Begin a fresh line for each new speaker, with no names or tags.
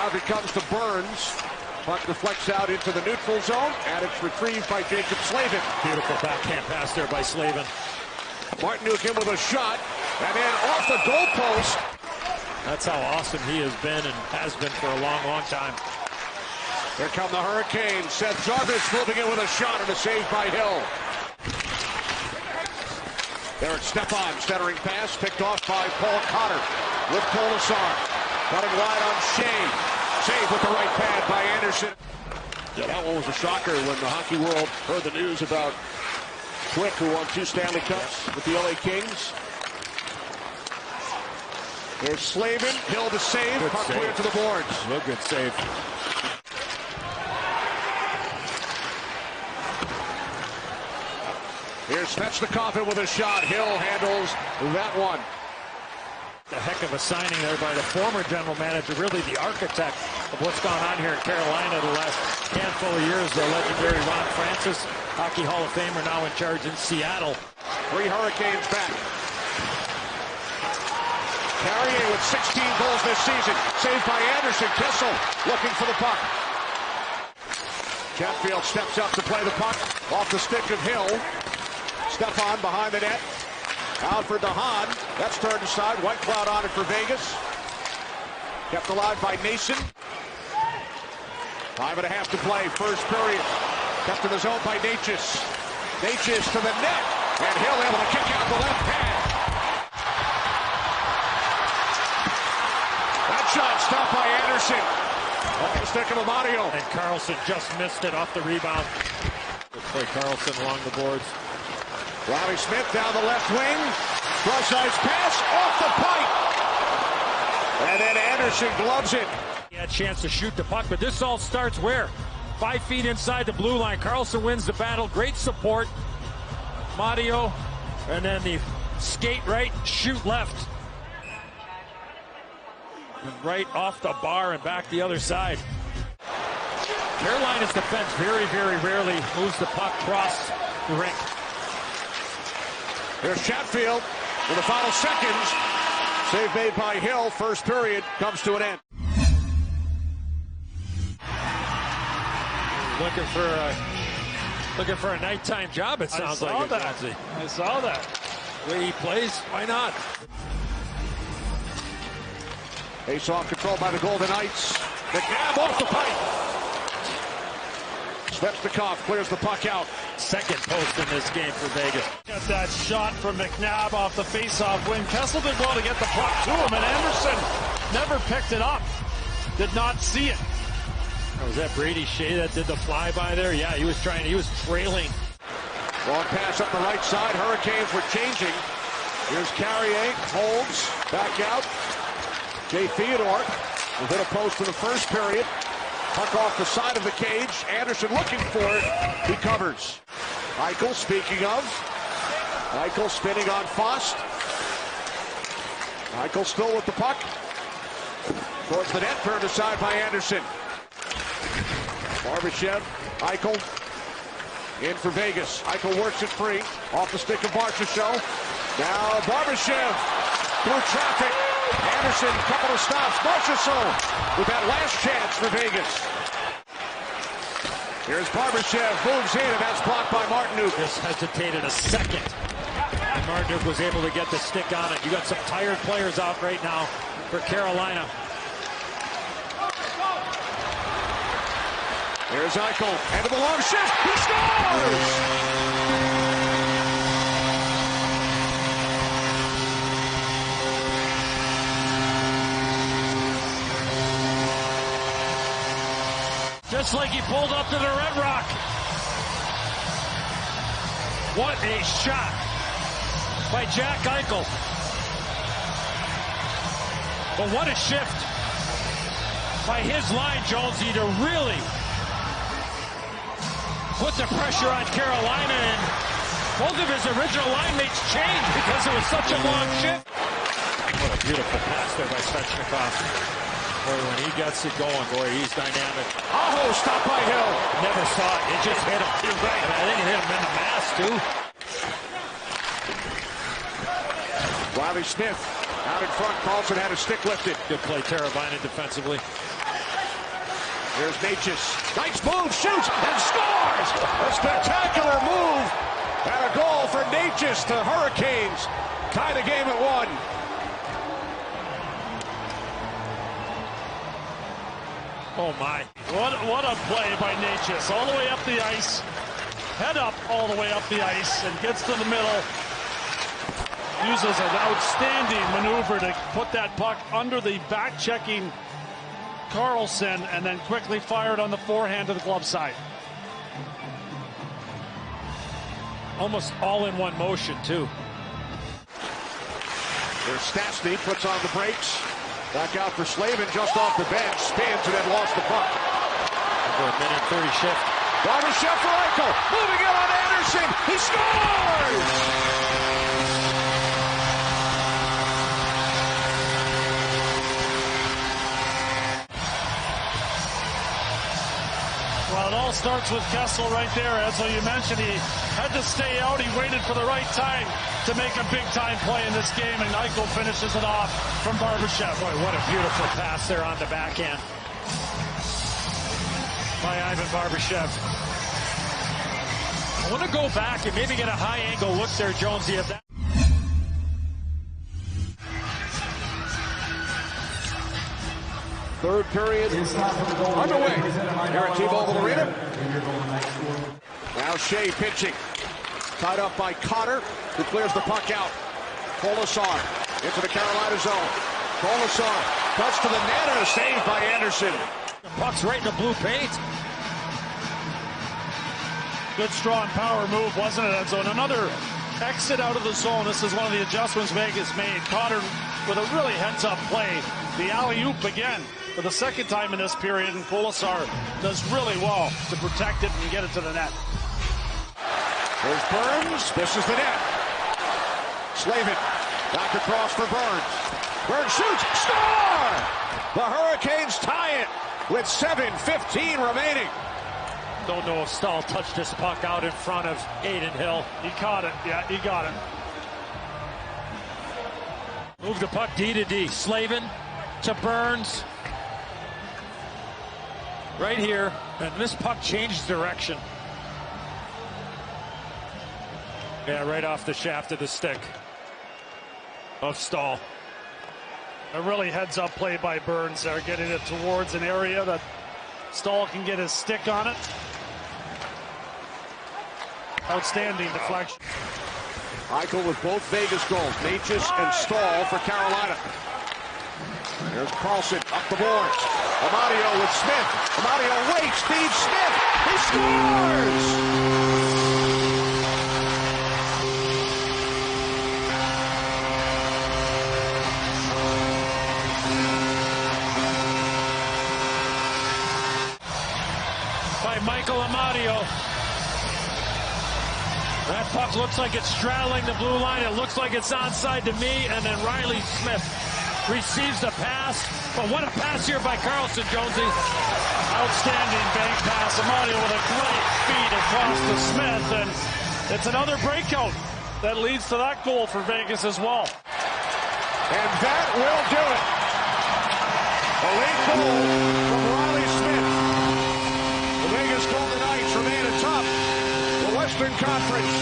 Now it comes to Burns. Puck deflects out into the neutral zone, and it's retrieved by Jacob Slavin.
Beautiful backhand pass there by Slavin.
Martinook in with a shot, and then off the goalpost.
That's how awesome he has been and has been for a long, long time.
Here come the Hurricanes. Seth Jarvis moving in with a shot and a save by Hill. Derek Stepan centering pass, picked off by Paul Cotter with Polisar. Cutting wide on Shea. Save with the right pad by Anderson. Yeah, that one was a shocker when the hockey world heard the news about Quick, who won 2 Stanley Cups with the LA Kings. Here's Slavin. Hill to save.
Good
Puck
save.
clear to the boards.
Real good save.
Here's Svechnikov in with a shot. Hill handles that one.
A heck of a signing there by the former general manager, really the architect of what's gone on here in Carolina the last handful of years. The legendary Ron Francis, Hockey Hall of Famer, now in charge in Seattle.
3 Hurricanes back. Carrier with 16 goals this season. Saved by Anderson. Kessel looking for the puck. Chatfield steps up to play the puck off the stick of Hill. Stepan behind the net. Out for DeHaan. That's turned aside. White Cloud on it for Vegas. Kept alive by Nason. 5.5 to play. First period. Kept in the zone by Natchez. Natchez to the net. And Hill able to kick out the left hand. That shot stopped by Anderson. Off the stick of Amadio.
And Carlson just missed it off the rebound. Good play, Carlson along the boards.
Riley Smith down the left wing. Cross-ice pass off the pipe. And then Anderson gloves it.
He had a chance to shoot the puck, but this all starts where? 5 feet inside the blue line. Carlson wins the battle. Great support. Mario. And then the skate right, shoot left. And right off the bar and back the other side. Carolina's defense very, very rarely moves the puck across the rink.
Here's Chatfield with the final seconds. Save made by Hill. First period comes to an end.
Looking for a nighttime job, it sounds like.
I saw that.
The way he plays, why not?
Face-off controlled by the Golden Knights. McNabb off the pipe. Svechnikov clears the puck out.
Second post in this game for Vegas.
Got that shot from McNabb off the face-off win. Kessel did well to get the puck to him, and Anderson never picked it up. Did not see it.
Was that Brady Shea that did the flyby there? Yeah, he was trailing.
Long pass up the right side. Hurricanes were changing. Here's Carrier, holds, back out. Jay Theodore will hit a post in the first period. Puck off the side of the cage. Anderson looking for it. He covers. Eichel, speaking of. Eichel spinning on Fost. Eichel still with the puck. Towards the net, turned aside by Anderson. Barbashev, Eichel in for Vegas. Eichel works it free. Off the stick of Barchachel. Now Barbashev through traffic. Anderson, couple of stops. Barchachel with that last chance for Vegas. Here's Barbashev, moves in, and that's blocked by Martinook.
Just hesitated a second. And Martinook was able to get the stick on it. You got some tired players out right now for Carolina.
Here's Eichel, end of the long shift. He scores!
Just like he pulled up to the Red Rock. What a shot by Jack Eichel. But what a shift by his line, Jonesy, to really put the pressure on Carolina, and both of his original line mates changed because it was such a long shift.
What a beautiful pass there by Svechnikov. Boy, when he gets it going, boy, he's dynamic.
Aho, stopped by Hill.
Never saw it. It just hit him. You're right. And I think it hit him in the mask, too.
Riley Smith out in front. Carlson had his stick lifted.
Good play, Teravainen defensively.
Here's Necas. Nice move, shoots, and scores! A spectacular move! And a goal for Necas. The Hurricanes tie the game at 1.
Oh, my.
What a play by Necas. All the way up the ice. Head up all the way up the ice and gets to the middle. Uses an outstanding maneuver to put that puck under the back-checking Carlson and then quickly fired on the forehand to the glove side.
Almost all in one motion, too.
There's Stastny, puts on the brakes. Back out for Slavin, just off the bench. Spins and then lost the puck.
Over a minute 30 shift.
Barbashev for Eichel. Moving in on Anderson. He scores!
Well, it all starts with Kessel right there. As you mentioned, he had to stay out. He waited for the right time to make a big-time play in this game, and Eichel finishes it off from Barbashev.
Boy, what a beautiful pass there on the backhand by Ivan Barbashev. I want to go back and maybe get a high-angle look there, Jonesy, of that.
Third period underway here at T-Mobile Arena. Now Shea pitching. Tied up by Cotter, who clears the puck out. Colasar into the Carolina zone. Colasar cuts to the net and a save by Anderson.
The puck's right in the blue paint.
Good, strong power move, wasn't it, Enzo? Another exit out of the zone. This is one of the adjustments Vegas made. Cotter with a really heads-up play. The alley-oop again for the second time in this period, and Colasar does really well to protect it and get it to the net.
There's Burns. This is the net. Slavin back across for Burns. Burns shoots. Score! The Hurricanes tie it with 7:15 remaining.
Don't know if Stahl touched this puck out in front of Adin Hill.
He caught it. Yeah, he got it.
Move the puck D to D. Slavin to Burns. Right here. And this puck changed direction. Yeah, right off the shaft of the stick of Stahl.
A really heads-up play by Burns there, getting it towards an area that Stahl can get his stick on it. Outstanding deflection.
Eichel with both Vegas goals. Necas and Stahl for Carolina. There's Carlson up the boards. Amadio with Smith. Amadio waits, feeds Smith. He scores!
By Michael Amadio. That puck looks like it's straddling the blue line. It looks like it's onside to me, and then Riley Smith receives the pass. But what a pass here by Carlson, Jonesy.
Outstanding bank pass. Amadio with a great feed across to Smith, and it's another breakout that leads to that goal for Vegas as well.
And that will do it. A late goal from Riley Smith. The Vegas Golden Knights remain atop the Western Conference.